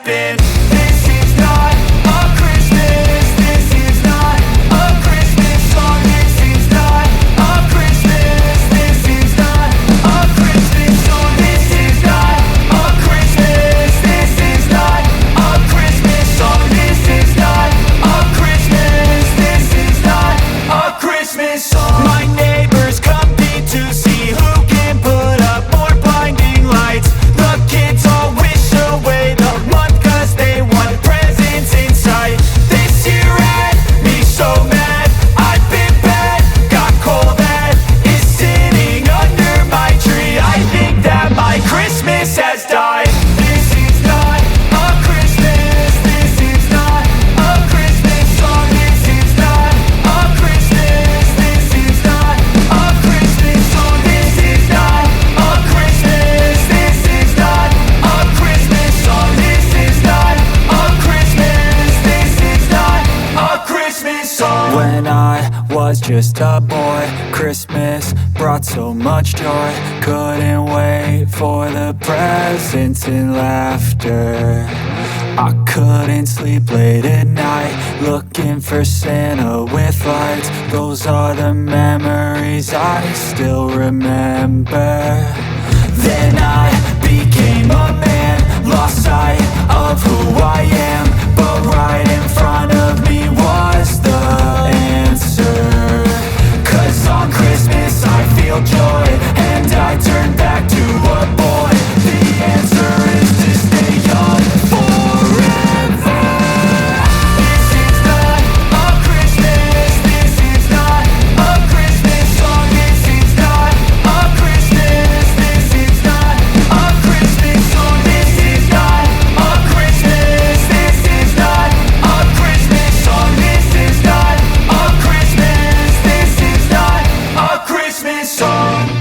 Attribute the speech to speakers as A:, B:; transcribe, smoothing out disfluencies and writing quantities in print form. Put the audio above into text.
A: happen. This is not a Christmas. This is not a Christmas song. This is not a Christmas. This is not a Christmas song. This is not a Christmas. This is not a Christmas song. This is not a Christmas. This is not a Christmas song. My neighbors compete to see who can put up more blinding lights. The kids all wish away the month cause they want presents in sight. This year had me so mad. I've been bad, got coal that is sitting under my tree. I think that my Christmas has died. This is not a Christmas. This is not a Christmas song. This is not a Christmas. This is not a Christmas song. This is not a Christmas. This is not a Christmas song. This is not a Christmas. This is not a Christmas song. When I was just a boy, Christmas brought so much joy. Couldn't wait for the presents and laughter. I couldn't sleep late at night, looking for Santa with lights. Those are the memories I still remember. Then I became a man, lost sight of who I am. But right in front of me was the answer. Cause on Christmas I feel joy, and I turn back to a boy. The answer is to stay young forever. This is not a Christmas. This is not a Christmas song. This is not a Christmas. This is not a Christmas song. This is not a Christmas. This is not a Christmas song. This is not a Christmas. This is not a Christmas song.